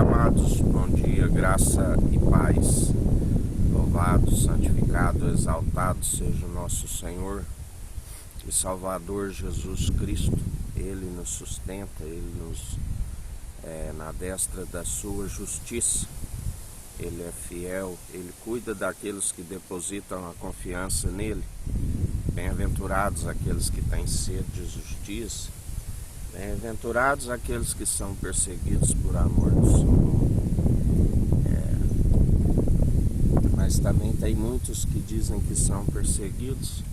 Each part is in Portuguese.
Olá, amados, bom dia, graça e paz. Louvado, santificado, exaltado seja o nosso Senhor e Salvador Jesus Cristo. Ele nos sustenta, Ele nos na destra da sua justiça. Ele é fiel, Ele cuida daqueles que depositam a confiança nele. Bem-aventurados aqueles que têm sede de justiça. Bem-aventurados aqueles que são perseguidos por amor do seu nome. Mas também tem muitos que dizem que são perseguidos,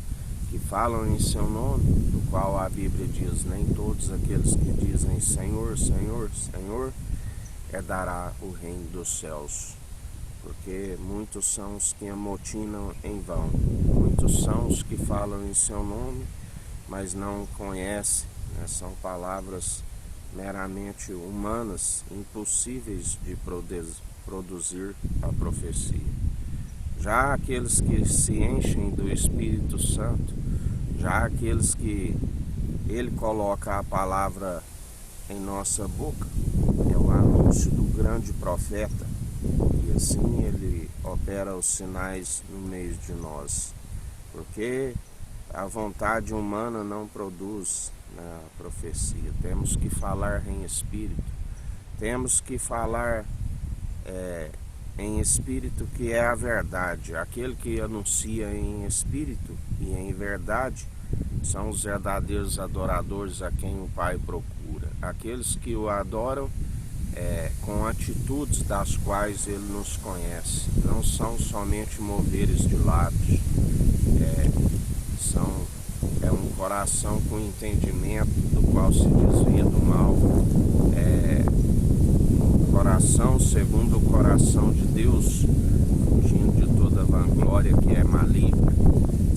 que falam em seu nome, do qual a Bíblia diz: nem todos aqueles que dizem Senhor, Senhor, Senhor, herdará o reino dos céus. Porque muitos são os que amotinam em vão, muitos são os que falam em seu nome, mas não conhecem. São palavras meramente humanas, impossíveis de produzir a profecia. Já aqueles que se enchem do Espírito Santo, já aqueles que Ele coloca a palavra em nossa boca, é o anúncio do grande profeta, e assim Ele opera os sinais no meio de nós, porque a vontade humana não produz na profecia. Temos que falar em espírito, temos que falar em espírito, que é a verdade. Aquele que anuncia em espírito e em verdade são os verdadeiros adoradores a quem o Pai procura. Aqueles que o adoram com atitudes das quais Ele nos conhece. Não são somente moveres de lábios, é um coração com entendimento, do qual se desvia do mal, um coração segundo o coração de Deus, fugindo de toda vanglória que é maligna,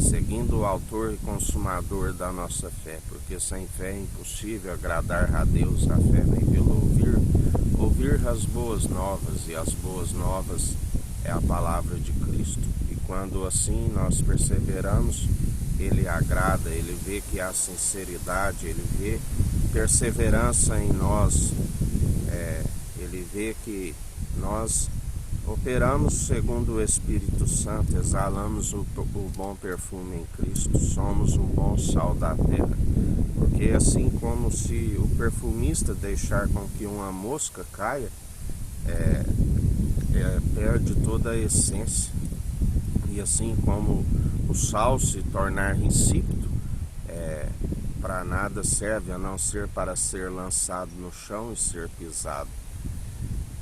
seguindo o autor e consumador da nossa fé, porque sem fé é impossível agradar a Deus. A fé vem pelo ouvir as boas novas, e as boas novas é a palavra de Cristo. E quando assim nós perseveramos, Ele agrada, Ele vê que há sinceridade, Ele vê perseverança em nós, Ele vê que nós operamos segundo o Espírito Santo, exalamos o bom perfume em Cristo, somos um bom sal da terra. Porque assim como se o perfumista deixar com que uma mosca caia, perde toda a essência. E assim como o sal se tornar insípido, para nada serve a não ser para ser lançado no chão e ser pisado.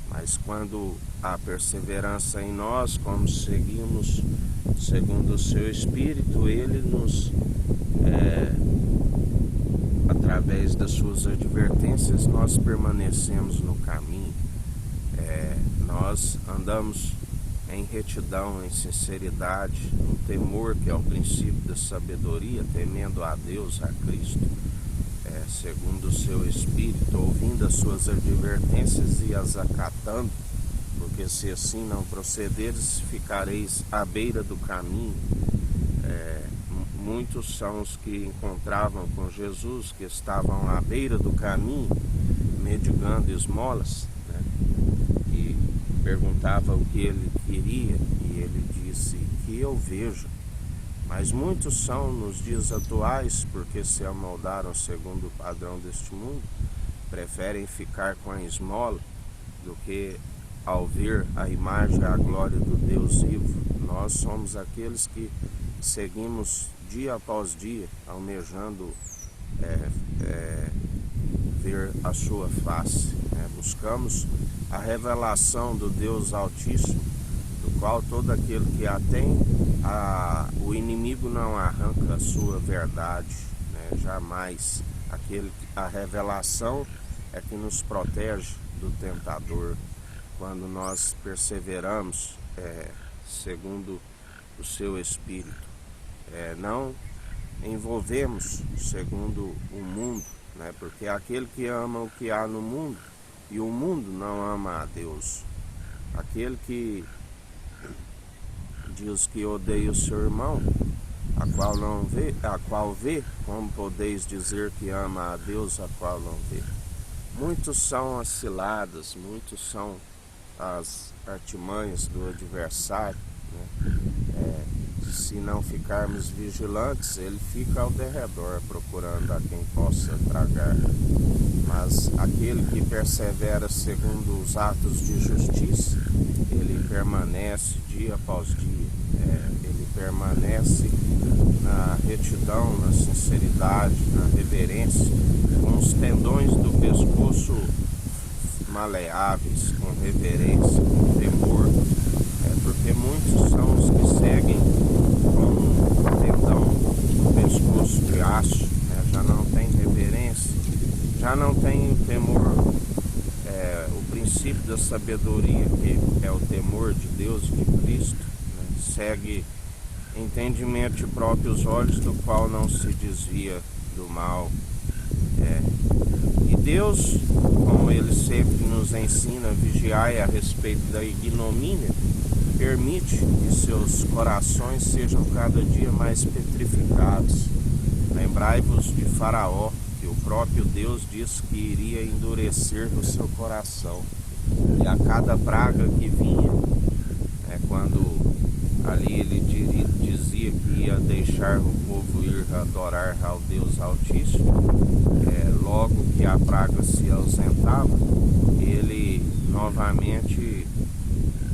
Mas quando há perseverança em nós, como seguimos segundo o seu Espírito, Ele nos, através das suas advertências, nós permanecemos no caminho. Nós andamos em retidão, em sinceridade, no temor, que é o princípio da sabedoria, temendo a Deus, a Cristo, segundo o seu Espírito, ouvindo as suas advertências e as acatando, porque se assim não procederes, ficareis à beira do caminho. Muitos são os que encontravam com Jesus, que estavam à beira do caminho, mendigando esmolas, e perguntava o que ele queria, e ele disse: que eu vejo. Mas muitos são nos dias atuais, porque se amoldaram segundo o padrão deste mundo, preferem ficar com a esmola do que ao ver a imagem e a glória do Deus vivo. Nós somos aqueles que seguimos dia após dia, almejando ver a sua face. Buscamos a revelação do Deus Altíssimo, do qual todo aquele que a tem, o inimigo não arranca a sua verdade, jamais. A revelação é que nos protege do tentador, quando nós perseveramos segundo o seu Espírito. Não envolvemos segundo o mundo, porque aquele que ama o que há no mundo, e o mundo não ama a Deus. Aquele que diz que odeia o seu irmão, a qual vê, como podeis dizer que ama a Deus, a qual não vê? muitos são as ciladas, muitos são as artimanhas do adversário, né? Se não ficarmos vigilantes, ele fica ao derredor procurando a quem possa tragar. Mas aquele que persevera segundo os atos de justiça, ele permanece dia após dia. Ele permanece na retidão, na sinceridade, na reverência, com os tendões do pescoço maleáveis, com reverência, com temor. Porque muitos são os que seguem com um tendão do pescoço de aço, né? Já não tem reverência, já não tem temor. O princípio da sabedoria, que é o temor de Deus, de Cristo, né? Segue entendimento de próprios olhos, do qual não se desvia do mal. E Deus, como Ele sempre nos ensina, vigiai a respeito da ignomínia, permite que seus corações sejam cada dia mais petrificados. Lembrai-vos de Faraó, que o próprio Deus disse que iria endurecer o seu coração. E a cada praga que vinha, quando ali ele dizia que ia deixar o povo ir adorar ao Deus Altíssimo, logo que a praga se ausentava, ele novamente,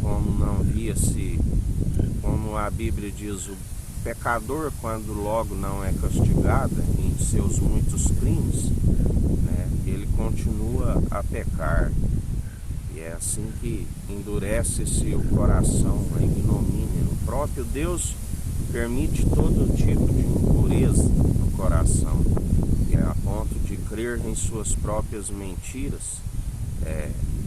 como não via-se, como a Bíblia diz, o pecador, quando logo não é castigado em seus muitos crimes, né, ele continua a pecar. E é assim que endurece-se o coração, a ignomínia. O próprio Deus permite todo tipo de impureza no coração, e a ponto de crer em suas próprias mentiras,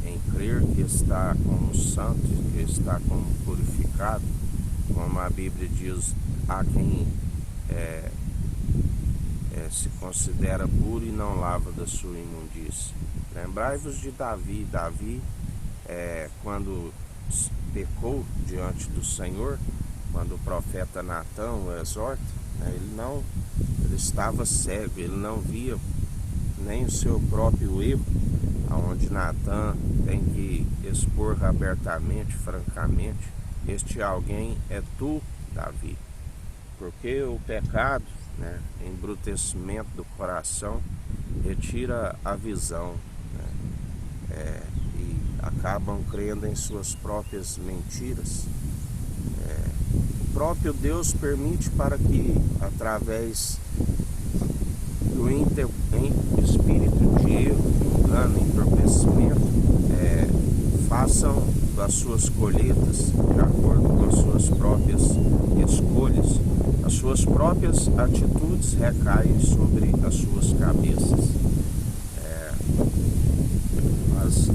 em crer que está como santo, que está como purificado, como a Bíblia diz, há quem se considera puro e não lava da sua imundícia. Lembrai-vos de Davi. Davi, quando pecou diante do Senhor, quando o profeta Natã o exorta, ele estava cego, ele não via nem o seu próprio erro, onde Natã tem que expor abertamente, francamente: este alguém é tu, Davi. Porque o pecado, embrutecimento do coração, retira a visão, e acabam crendo em suas próprias mentiras. O próprio Deus permite para que, através do espírito de erro, de engano, entorpecimento, façam das suas colheitas de acordo com as suas próprias escolhas. As suas próprias atitudes recaem sobre as suas cabeças. Mas,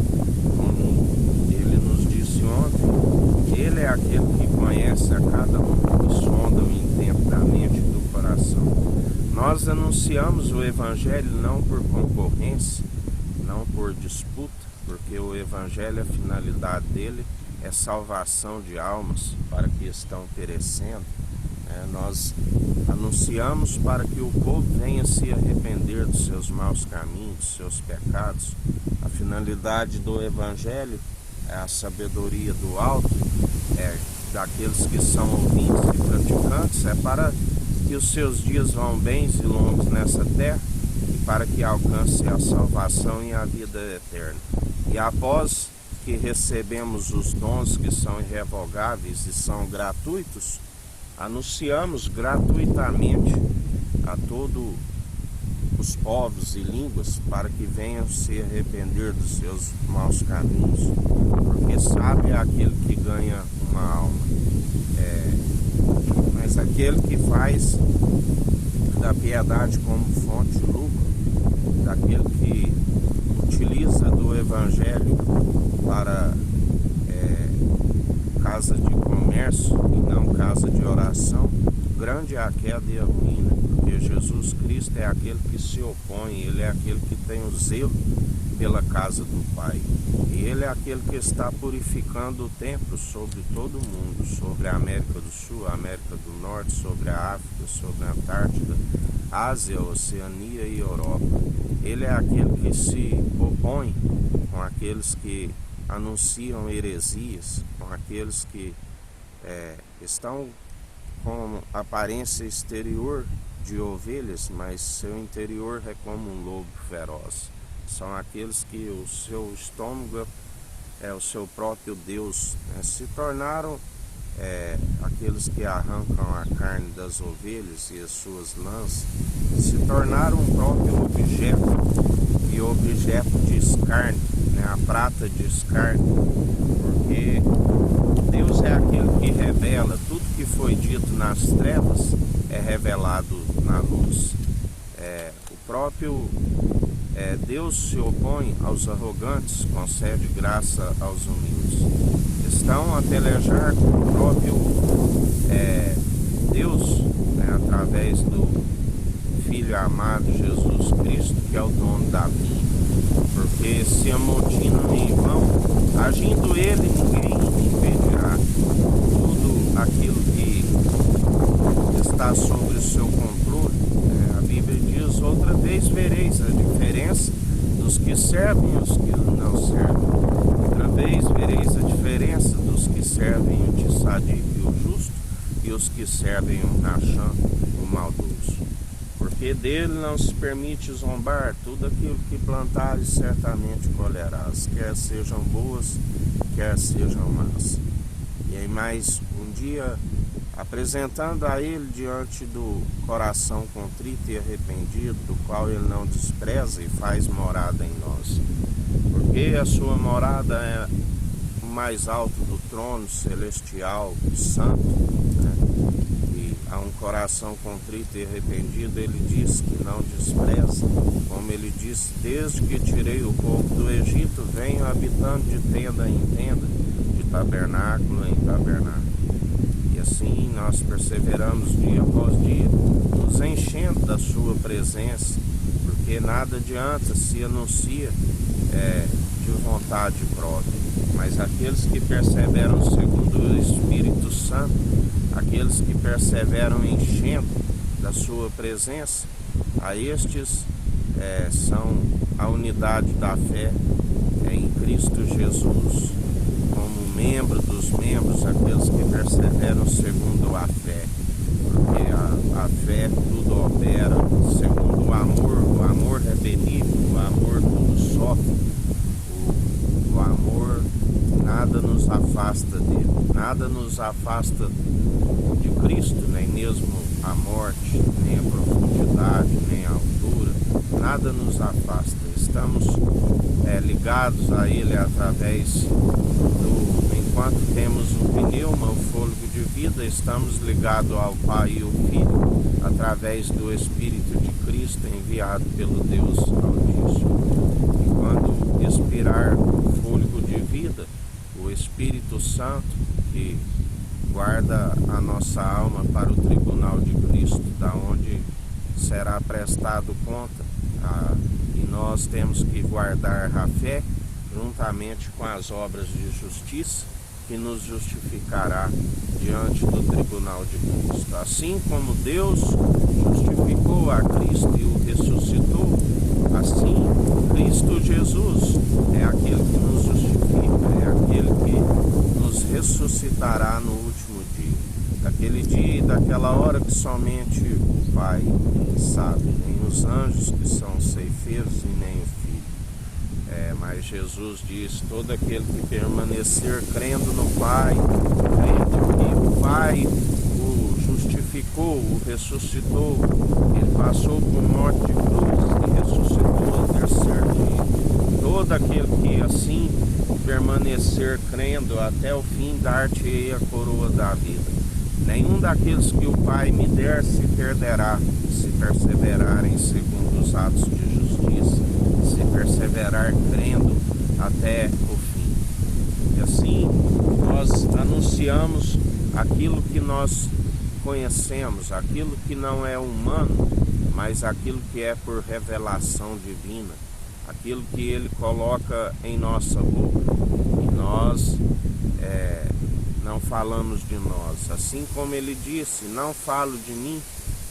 como ele nos disse ontem, ele é aquele que conhece a cada um, que sonda o intento da mente e do coração. Nós anunciamos o Evangelho não por concorrência, não por disputa, porque o Evangelho, a finalidade dele é salvação de almas para que estão perecendo. Nós anunciamos para que o povo venha se arrepender dos seus maus caminhos, dos seus pecados. A finalidade do Evangelho é a sabedoria do alto, daqueles que são ouvintes e praticantes, para que os seus dias vão bens e longos nessa terra, e para que alcance a salvação e a vida eterna. E após que recebemos os dons que são irrevogáveis e são gratuitos, anunciamos gratuitamente a todos os povos e línguas para que venham se arrepender dos seus maus caminhos, porque sabe aquele que ganha uma alma. Mas aquele que faz da piedade como fonte de lucro, daquele que utiliza do Evangelho para casa de comércio e não casa de oração, grande é a queda e a ruína, porque Jesus Cristo é aquele que se opõe, ele é aquele que tem o zelo pela casa do Pai, e ele é aquele que está purificando o templo sobre todo o mundo, sobre a América do Sul, a América do Norte, sobre a África, sobre a Antártida, Ásia, Oceania e Europa. Ele é aquele que se opõe com aqueles que anunciam heresias, com aqueles que estão com aparência exterior de ovelhas, mas seu interior é como um lobo feroz. São aqueles que o seu estômago é o seu próprio Deus, se tornaram aqueles que arrancam a carne das ovelhas e as suas lãs, se tornaram o próprio objeto e objeto de escárnio, a prata de escárnio, porque Deus é aquele que revela tudo que foi dito nas trevas, é revelado na luz. O próprio Deus se opõe aos arrogantes, concede graça aos humildes. Estão a pelejar com o próprio Deus, através do Filho amado Jesus Cristo, que é o dono da vinha, porque se amotinam em vão, agindo ele, ninguém impedirá. Tudo aquilo que está sob o seu controle, a Bíblia diz: outra vez vereis a diferença dos que servem e os que não servem. Outra vez vereis a diferença dos que servem o tissadio e o justo e os que servem o racham, o maldoso. Porque dele não se permite zombar, tudo aquilo que plantares certamente colherás, quer sejam boas, quer sejam más. E aí mais um dia, apresentando a ele diante do coração contrito e arrependido, do qual ele não despreza e faz morada em nós. Porque a sua morada é o mais alto do trono celestial, santo, e a um coração contrito e arrependido ele diz que não despreza, como ele disse: desde que tirei o povo do Egito, venho habitando de tenda em tenda, de tabernáculo em tabernáculo. E assim nós perseveramos dia após dia, nos enchendo da sua presença, porque nada adianta se anuncia de vontade própria, mas aqueles que perseveram segundo o Espírito Santo, aqueles que perseveram enchendo da sua presença, a estes são a unidade da fé em Cristo Jesus, como membro dos membros, aqueles que perseveram segundo a fé, porque a fé tudo opera segundo o amor é benigno, o amor tudo sofre, o amor nada nos afasta dele, nada nos afasta de Cristo, nem mesmo a morte, nem a profundidade, nem a altura, nada nos afasta. Estamos ligados a ele através enquanto temos o pneuma, o fôlego de vida, estamos ligados ao Pai e ao Filho, através do Espírito de Cristo enviado pelo Deus Altíssimo. E quando expirar o fôlego de vida, o Espírito Santo, que guarda a nossa alma para o tribunal de Cristo, da onde será prestado conta, e nós temos que guardar a fé juntamente com as obras de justiça, que nos justificará diante do tribunal de Cristo. Assim como Deus justificou a Cristo e o ressuscitou, assim Cristo Jesus é aquele que nos justifica, é aquele que nos ressuscitará no último dia. Daquele dia e daquela hora que somente o Pai sabe, nem os anjos que são ceifeiros e nem o Filho. Mas Jesus diz: todo aquele que permanecer crendo no Pai, crendo que o Pai o justificou, o ressuscitou, ele passou por morte de cruz e ressuscitou ao terceiro dia. Todo aquele que assim permanecer crendo até o fim, dar-te-ei a coroa da vida. Nenhum daqueles que o Pai me der se perderá, se perseverarem segundo os atos de justiça, se perseverar crendo até o fim. E assim nós anunciamos aquilo que nós conhecemos, aquilo que não é humano, mas aquilo que é por revelação divina, aquilo que Ele coloca em nossa boca. E nós não falamos de nós, assim como Ele disse: não falo de mim,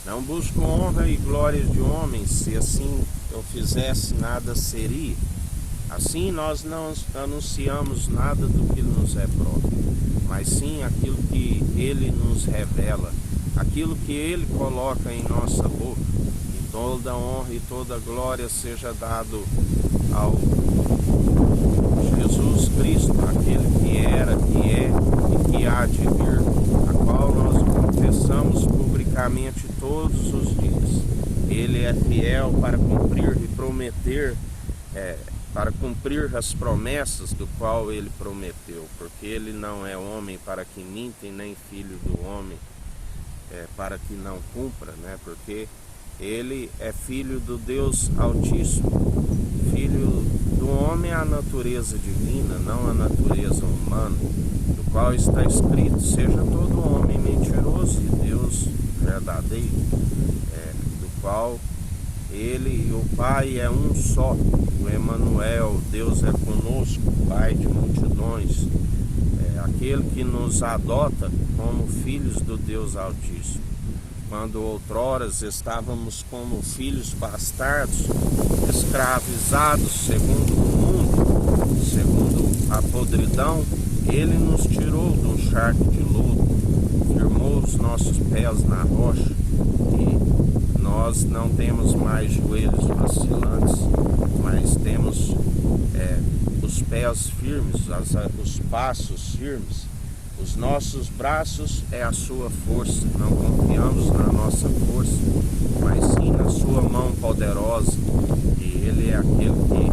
Não busco honra e glória de homens, se assim eu fizesse, nada seria. Assim nós não anunciamos nada do que nos é próprio, mas sim aquilo que Ele nos revela, aquilo que Ele coloca em nossa boca. E toda honra e toda glória seja dado ao Jesus Cristo, aquele que era, que é e que há de vir, a qual nós confessamos publicamente todos os dias. Ele é fiel para cumprir e prometer, para cumprir as promessas do qual Ele prometeu, porque Ele não é homem para que minta, nem filho do homem para que não cumpra, né? Porque Ele é filho do Deus Altíssimo, filho do homem é a natureza divina, não a natureza humana, do qual está escrito: seja todo homem mentiroso e Deus verdadeiro, do qual Ele e o Pai é um só, o Emanuel, Deus é conosco, Pai de multidões, aquele que nos adota como filhos do Deus Altíssimo. Quando outroras estávamos como filhos bastardos, escravizados segundo o mundo, segundo a podridão, Ele nos tirou de um charco de lodo, firmou os nossos pés na rocha, e nós não temos mais joelhos vacilantes, mas temos os pés firmes, os passos firmes. Os nossos braços é a sua força, não confiamos na nossa força, mas sim na sua mão poderosa, e Ele é aquele que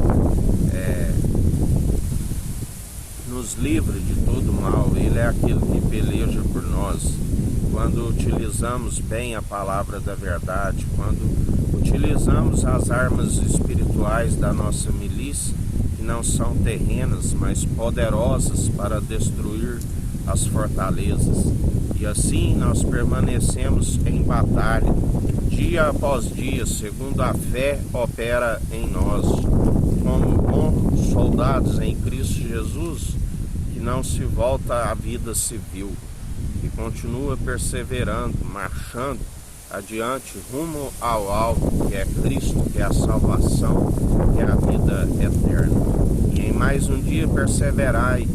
nos livra de todo mal, Ele é aquele que peleja por nós. Quando utilizamos bem a palavra da verdade, quando utilizamos as armas espirituais da nossa milícia, que não são terrenas, mas poderosas para destruir as fortalezas, e assim nós permanecemos em batalha, dia após dia, segundo a fé opera em nós, como bons soldados em Cristo Jesus, que não se volta à vida civil, que continua perseverando, marchando adiante rumo ao alvo, que é Cristo, que é a salvação, que é a vida eterna. E em mais um dia perseverai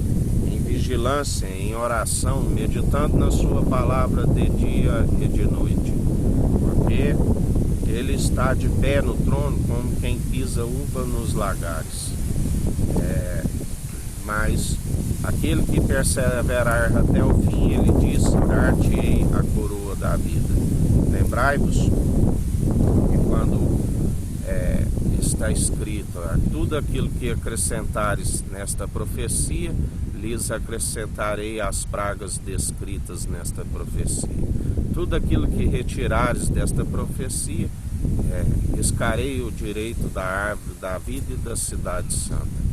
em vigilância, em oração, meditando na sua palavra de dia e de noite, porque Ele está de pé no trono como quem pisa uva nos lagares. Mas aquele que perseverar até o fim, Ele diz: dar-te-ei a coroa da vida. Lembrai-vos que quando está escrito: tudo aquilo que acrescentares nesta profecia, lhes acrescentarei as pragas descritas nesta profecia. Tudo aquilo que retirares desta profecia, riscarei o direito da árvore da vida e da cidade santa.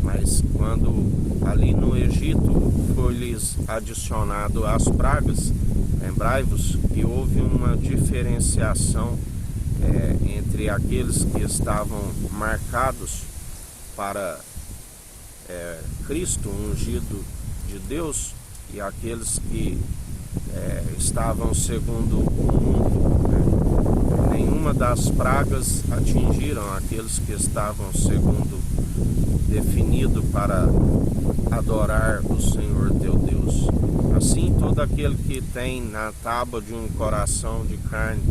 Mas quando ali no Egito foi-lhes adicionado as pragas, lembrai-vos que houve uma diferenciação entre aqueles que estavam marcados para Cristo, ungido de Deus, e aqueles que estavam segundo o mundo. Nenhuma das pragas atingiram aqueles que estavam segundo definido para adorar o Senhor teu Deus. Assim, todo aquele que tem na tábua de um coração de carne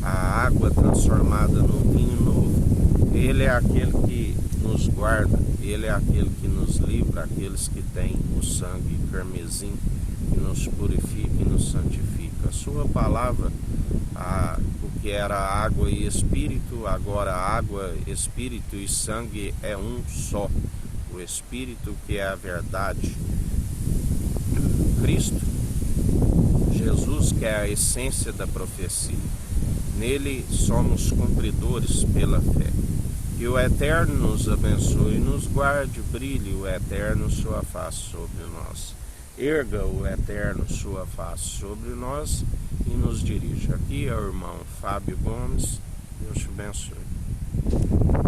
a água transformada num vinho novo, ele é aquele que nos guarda, ele é aquele que nos livra, aqueles que têm o sangue carmesim, que nos purifica e nos santifica. A sua palavra, o que era água e espírito, agora água, espírito e sangue é um só. O Espírito, que é a verdade, Cristo, Jesus, que é a essência da profecia. Nele somos cumpridores pela fé. Que o Eterno nos abençoe e nos guarde, brilhe o Eterno sua face sobre nós. Erga o Eterno sua face sobre nós e nos dirija. Aqui é o irmão Fábio Gomes. Deus te abençoe.